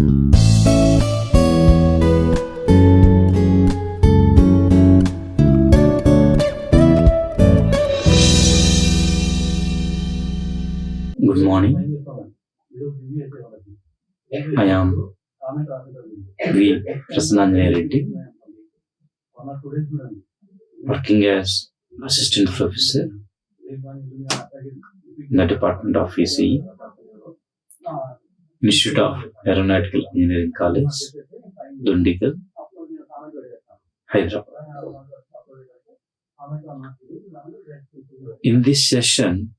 Good morning. I am Prasannanjaneya Reddy, working as Assistant Professor in the Department of ECE, Institute of Aeronautical Engineering College, Dundigal, Hyderabad. In this session,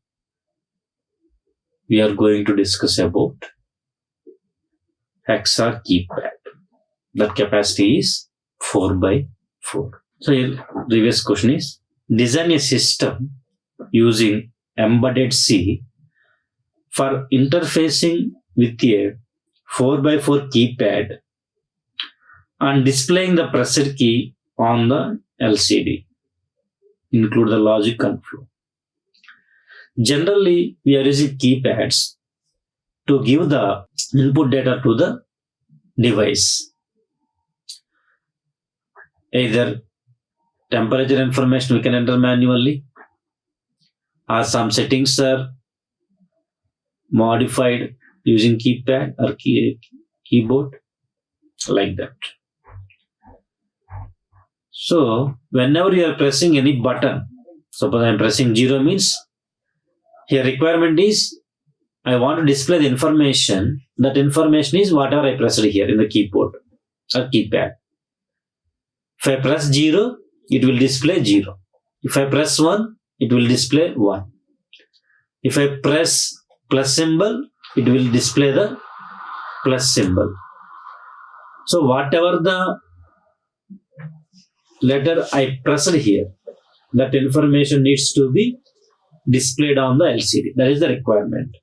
we are going to discuss about Hexa keypad. The capacity is 4x4. So here, previous question is, design a system using embedded C for interfacing with a 4x4 keypad and displaying the pressed key on the LCD. Include the logic and flow. Generally, we are using keypads to give the input data to the device. Either temperature information we can enter manually, or some settings are modified using keypad or keyboard, like that. So, whenever you are pressing any button, suppose I am pressing 0 means, here requirement is, I want to display the information. That information is whatever I pressed here in the keyboard or keypad. If I press 0, it will display 0. If I press 1, it will display 1. If I press plus symbol, it will display the plus symbol. So whatever the letter I pressed here, that information needs to be displayed on the LCD. That is the requirement.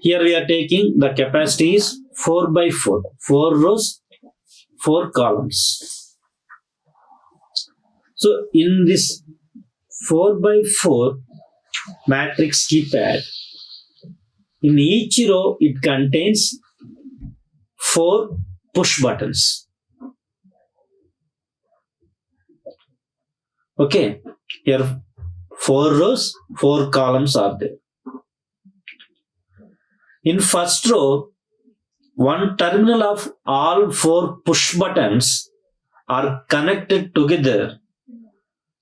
Here we are taking the capacity is 4x4. 4 rows, 4 columns. So in this 4x4 matrix keypad, in each row it contains 4 push buttons. Okay, here 4 rows, 4 columns are there. In first row, one terminal of all 4 push buttons are connected together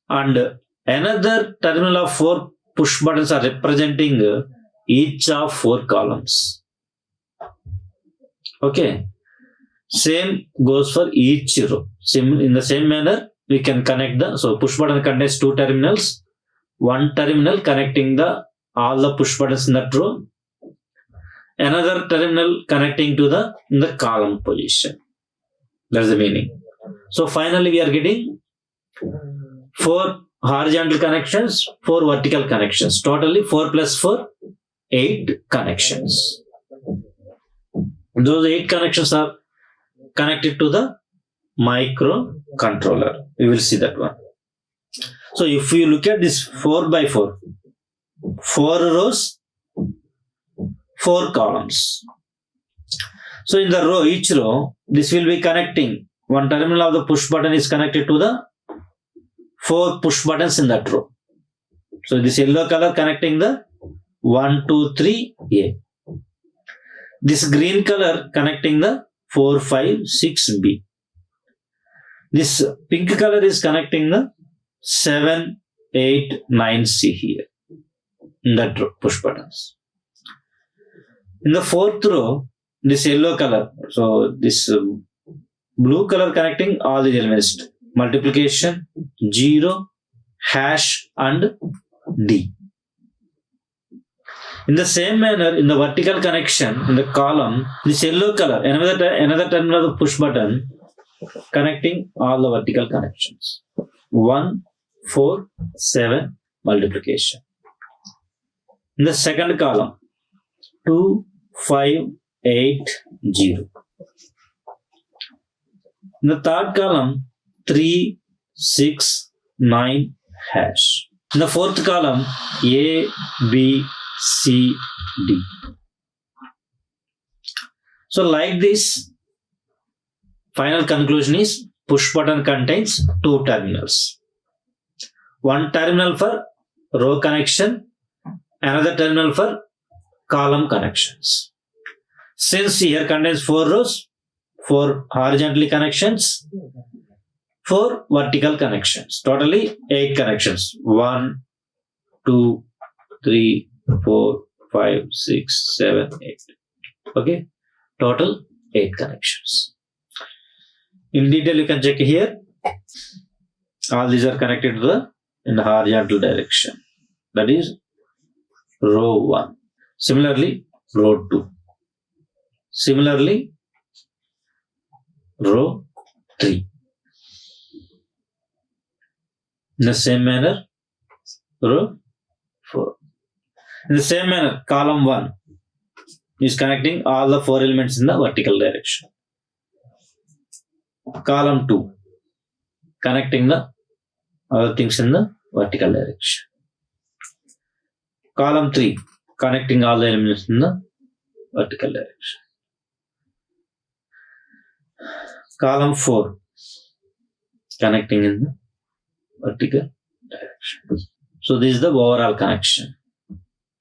and another terminal of 4 push buttons are representing each of 4 columns. Okay, same goes for each row. In the same manner, we can connect so push button contains 2 terminals. One terminal connecting all the push buttons in that row. Another terminal connecting to in the column position. That's the meaning. So finally we are getting 4 horizontal connections, 4 vertical connections. Totally 4 plus 4, 8 connections. Those 8 connections are connected to the microcontroller. We will see that one. So if you look at this 4x4, 4 rows, 4 columns. So in the row, each row, this will be connecting. One terminal of the push button is connected to the 4 push buttons in that row. So this yellow color connecting the 1, 2, 3A. This green color connecting the 4, 5, 6B. This pink color is connecting the 7, 8, 9C here in that row, push buttons. In the 4th row, this yellow color, so this blue color connecting all the elements, multiplication, 0, hash and D. In the same manner, in the vertical connection, in the column, this yellow color, another terminal of the push button connecting all the vertical connections. 1, 4, 7 multiplication. In the second column, 2, 5, 8, 0. In the third column, 3, 6, 9, hash. In the fourth column, A, B, C, D. So like this, final conclusion is push button contains two terminals. One terminal for row connection, another terminal for column connections. Since here contains 4 rows, 4 horizontally connections, 4 vertical connections. Totally 8 connections. 1, 2, 3, 4, 5, 6, 7, 8. Okay. Total 8 connections. In detail, you can check here. All these are connected to in the horizontal direction. That is row 1. Similarly, row 2. Similarly, row 3. In the same manner, row 4. In the same manner, column 1 is connecting all the 4 elements in the vertical direction. Column 2 connecting the other things in the vertical direction. Column 3 connecting all the elements in the vertical direction. Column 4 connecting in the vertical direction. So this is the overall connection.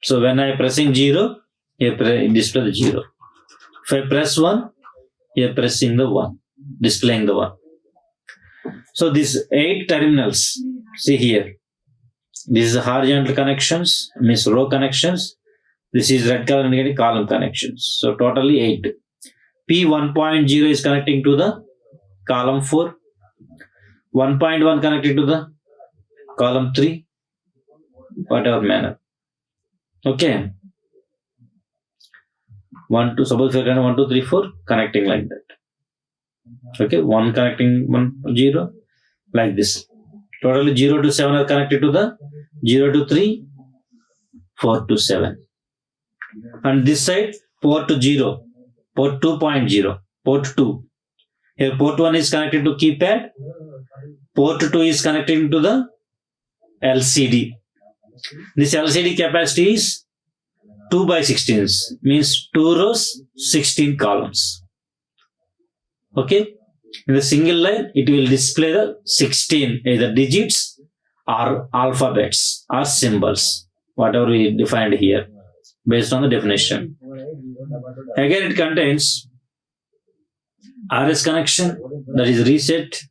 So when I pressing 0, here display the 0. If I press 1, here pressing the 1, displaying the 1. So these 8 terminals, see here. This is horizontal connections, means row connections. This is red color indicating column connections. So totally 8. P1.0 is connecting to the column 4. 1.1 connected to the column 3. Whatever manner. Okay. 1, 2, suppose we are 1, 2, 3, 4 connecting like that. Okay. 1 connecting 1, 0 like this. Totally 0 to 7 are connected to the 0 to 3, 4 to 7. And this side port 0, port 2.0, port 2. Here port 1 is connected to keypad, port 2 is connected to the LCD. This LCD capacity is 2 by 16, means 2 rows, 16 columns. Okay. In the single line, it will display the 16 either digits or alphabets or symbols, whatever we defined here based on the definition. Again, it contains RS connection, that is reset,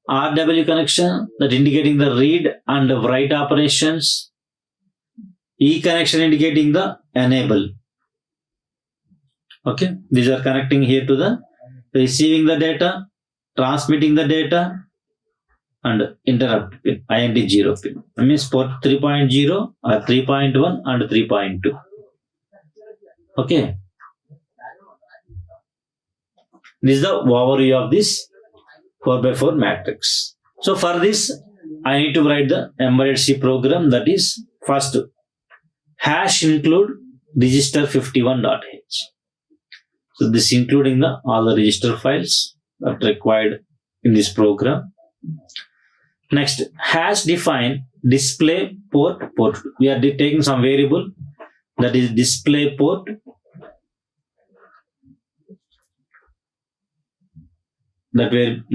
RW connection, that indicating the read and write operations, E connection indicating the enable. Okay, these are connecting here to the receiving the data, transmitting the data, and interrupt pin, INT0 pin. That means port 3.0 or 3.1 and 3.2. Okay. This is the overview of this 4x4 matrix. So for this, I need to write the embedded C program, that is first hash include register 51.h. So this including all the register files that required in this program. Next, hash define display port. We are taking some variable, that is display port. That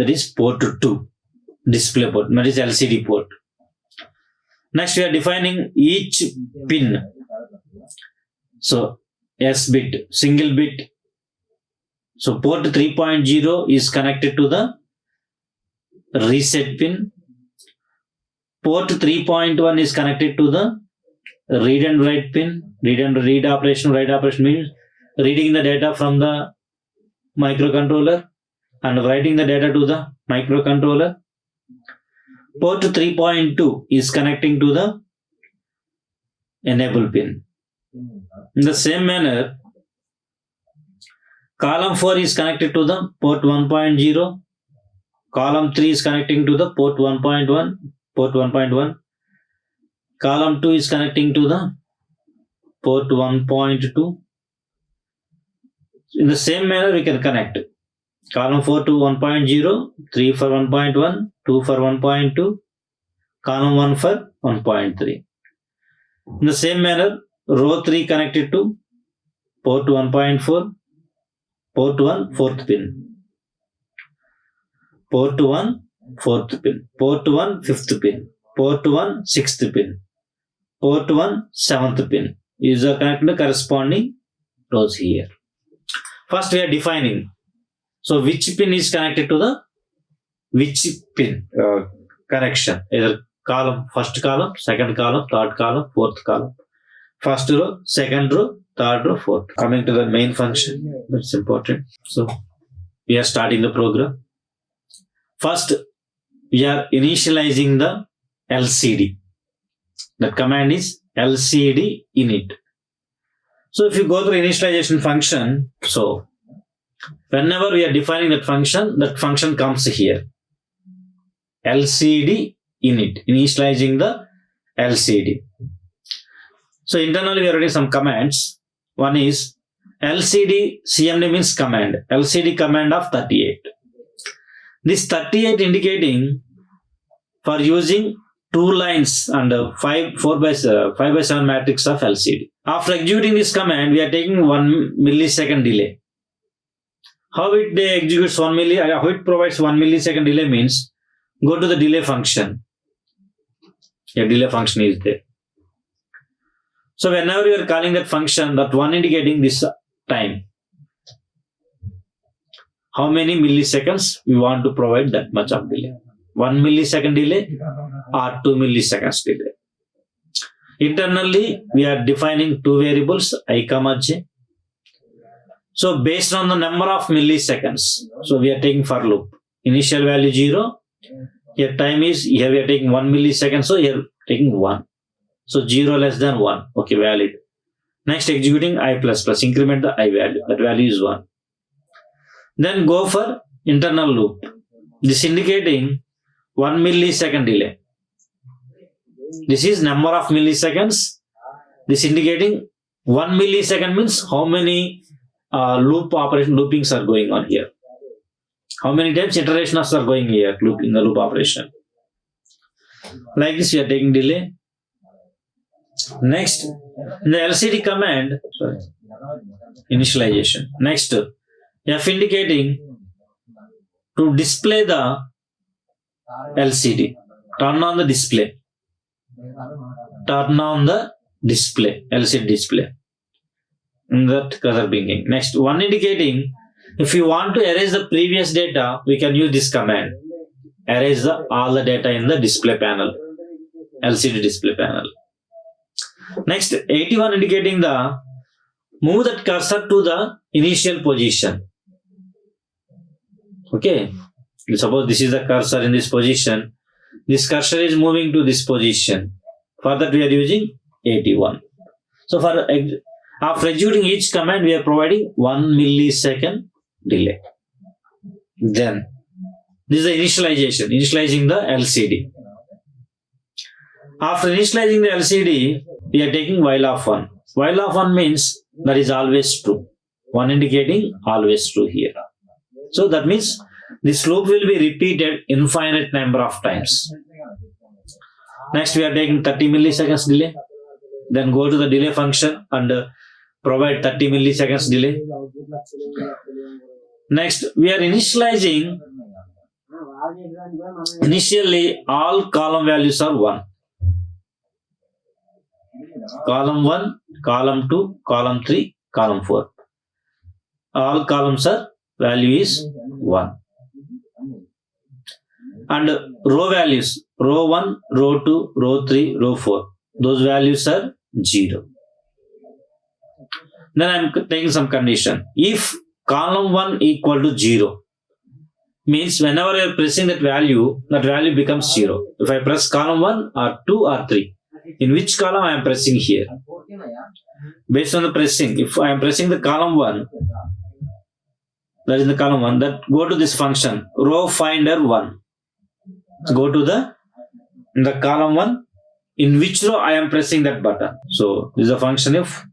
is port 2, display port, that is LCD port. Next, we are defining each pin. So S bit, single bit. So port 3.0 is connected to the reset pin. Port 3.1 is connected to the read and write pin. Read and read operation. Write operation means reading the data from the microcontroller and writing the data to the microcontroller. Port 3.2 is connecting to the enable pin. In the same manner, column 4 is connected to the port 1.0. Column 3 is connecting to the port 1.1. Port 1.1. Column 2 is connecting to the port 1.2. In the same manner, we can connect column 4 to 1.0, 3 for 1.1, 2 for 1.2, column 1 for 1.3. In the same manner, row 3 connected to port 1.4, Port 1, fourth pin. Port 1, fourth pin. Port 1, fifth pin. Port 1, sixth pin. Port 1, seventh pin. These are connected corresponding rows here. First we are defining. So which pin is connected to the which pin connection? Either column, first column, second column, third column, fourth column. First row, second row, third row, fourth. Coming to the main function, that's important. So we are starting the program. First, we are initializing the LCD. The command is LCD init. So if you go through initialization function, so whenever we are defining that function comes here. LCD init, initializing the LCD. So internally we are writing some commands. One is LCD CMD means command. LCD command of 38. This 38 indicating for using 2 lines and 5x7 matrix of LCD. After executing this command, we are taking 1 millisecond delay. How it executes 1 millisecond, how it provides 1 millisecond delay means go to the delay function. A delay function is there. So whenever you are calling that function, that one indicating this time. How many milliseconds we want to provide that much of delay. 1 millisecond delay or 2 milliseconds delay. Internally, we are defining 2 variables, I, j. So based on the number of milliseconds, so we are taking for loop. Initial value 0. Here time is, here we are taking 1 millisecond, so here taking 1. So 0 less than 1. Okay, valid. Next executing I++, increment the I value. That value is 1. Then go for internal loop. This indicating 1 millisecond delay. This is number of milliseconds. This indicating 1 millisecond means how many loopings are going on here. How many times iterations are going here in the loop operation. Like this we are taking delay. Next, in the LCD command, initialization. Next, F indicating to display the LCD. Turn on the display. Turn on the display, LCD display. In that cursor blinking. Next, one indicating if you want to erase the previous data, we can use this command. Erase all the data in the display panel, LCD display panel. Next, 81 indicating the move that cursor to the initial position. Okay, suppose this is the cursor in this position. This cursor is moving to this position. For that we are using 81. So for after executing each command, we are providing 1 millisecond delay. Then this is the initialization, initializing the LCD. After initializing the LCD, we are taking while of 1. While of 1 means that is always true. 1 indicating always true here. So that means this loop will be repeated infinite number of times. Next we are taking 30 milliseconds delay. Then go to the delay function and provide 30 milliseconds delay. Next we are initializing. Initially all column values are 1. Column 1, column 2, column 3, column 4. All columns are value is 1. And row values, row 1, row 2, row 3, row 4. Those values are 0. Then I am taking some condition. If column 1 equal to 0, means whenever you are pressing that value becomes 0. If I press column 1 or 2 or 3, in which column I am pressing here? Based on the pressing, if I am pressing the column 1, that is the column 1, that go to this function, row finder 1. Go to the column 1, in which row I am pressing that button. So this is a function of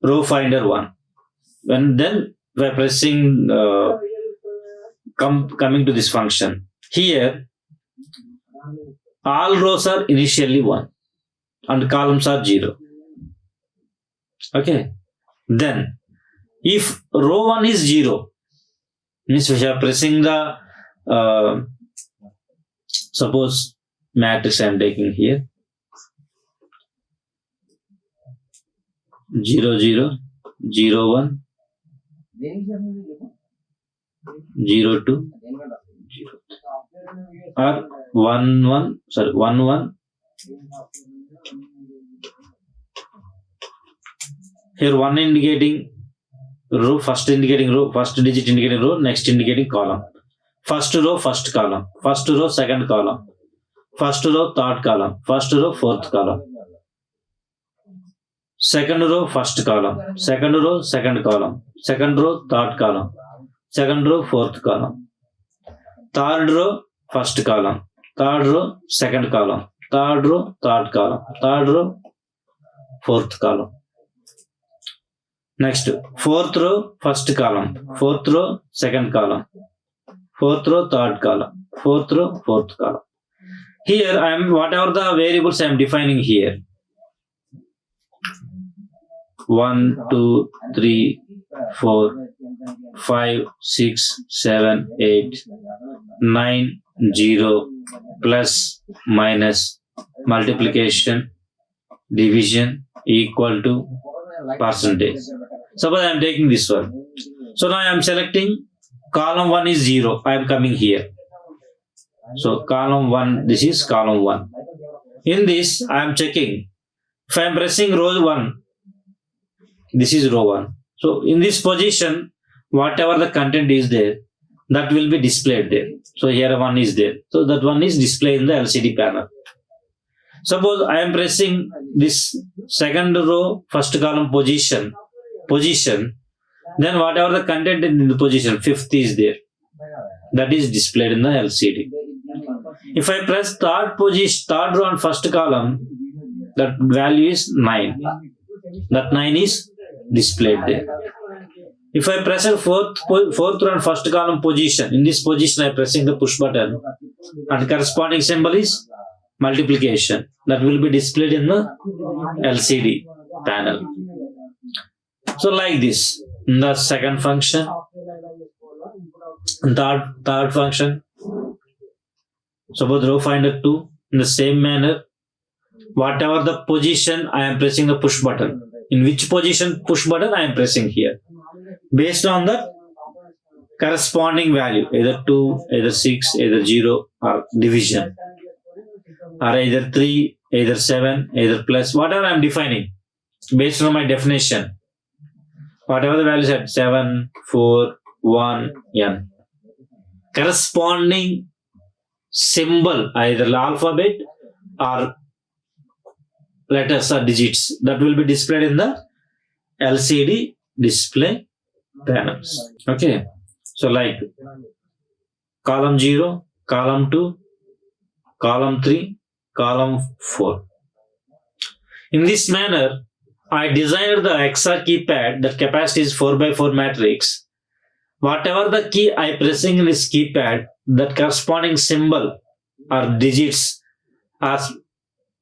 row finder 1. When then we are pressing coming to this function. Here all rows are initially 1 and columns are 0. Okay. Then If row 1 is 0, means we are pressing the suppose matrix I am taking here 0 0 0 1 0 2 0 or 1 1 sorry 1 1. Here 1 indicating row, first indicating row, first digit indicating row, next indicating column. First row, first column. First row, second column. First row, third column. First row, fourth column. Second row, first column. Second row, second column. Second row, third column. Second row, fourth column. Third row, first column. Third row, second column. Third row, third column. Third row, fourth column. Next, fourth row, first column. Fourth row, second column. Fourth row, third column. Fourth row, fourth column. Here I am, whatever the variables I am defining here. 1, 2, 3, 4, 5, 6, 7, 8, 9, 0, plus, minus, multiplication, division, equal to, percentage. Suppose I am taking this one. So now I am selecting column 1 is 0. I am coming here. So column 1, this is column 1. In this, I am checking. If I am pressing row 1, this is row 1. So in this position, whatever the content is there, that will be displayed there. So here 1 is there. So that one is displayed in the LCD panel. Suppose I am pressing this second row, first column position, then whatever the content in the position, fifth is there. That is displayed in the LCD. If I press third row and first column, that value is 9. That 9 is displayed there. If I press a fourth row and first column position, in this position I am pressing the push button and corresponding symbol is multiplication. That will be displayed in the LCD panel. So like this, in the second function, third function, suppose row finder 2, in the same manner, whatever the position I am pressing the push button. In which position push button I am pressing here. Based on the corresponding value, either 2, either 6, either 0 or division. Or either 3, either 7, either plus, whatever I am defining. Based on my definition. Whatever the values at 7, 4, 1, n. Corresponding symbol, either alphabet or letters or digits, that will be displayed in the LCD display panels. Okay. So like column 0, column 2, column 3, column 4. In this manner, I designed the Hexa keypad that capacity is 4x4 matrix. Whatever the key I pressing in this keypad, that corresponding symbol or digits or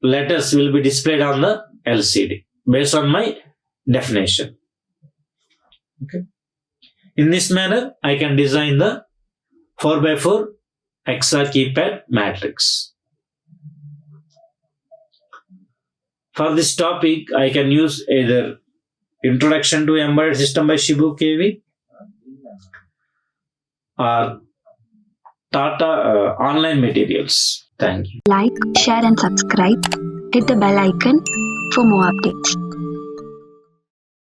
letters will be displayed on the LCD based on my definition. Okay. In this manner, I can design the 4x4 Hexa keypad matrix. For this topic, I can use either Introduction to Embedded System by Shibu KV or Tata online materials. Thank you. Like, share and subscribe. Hit the bell icon for more updates.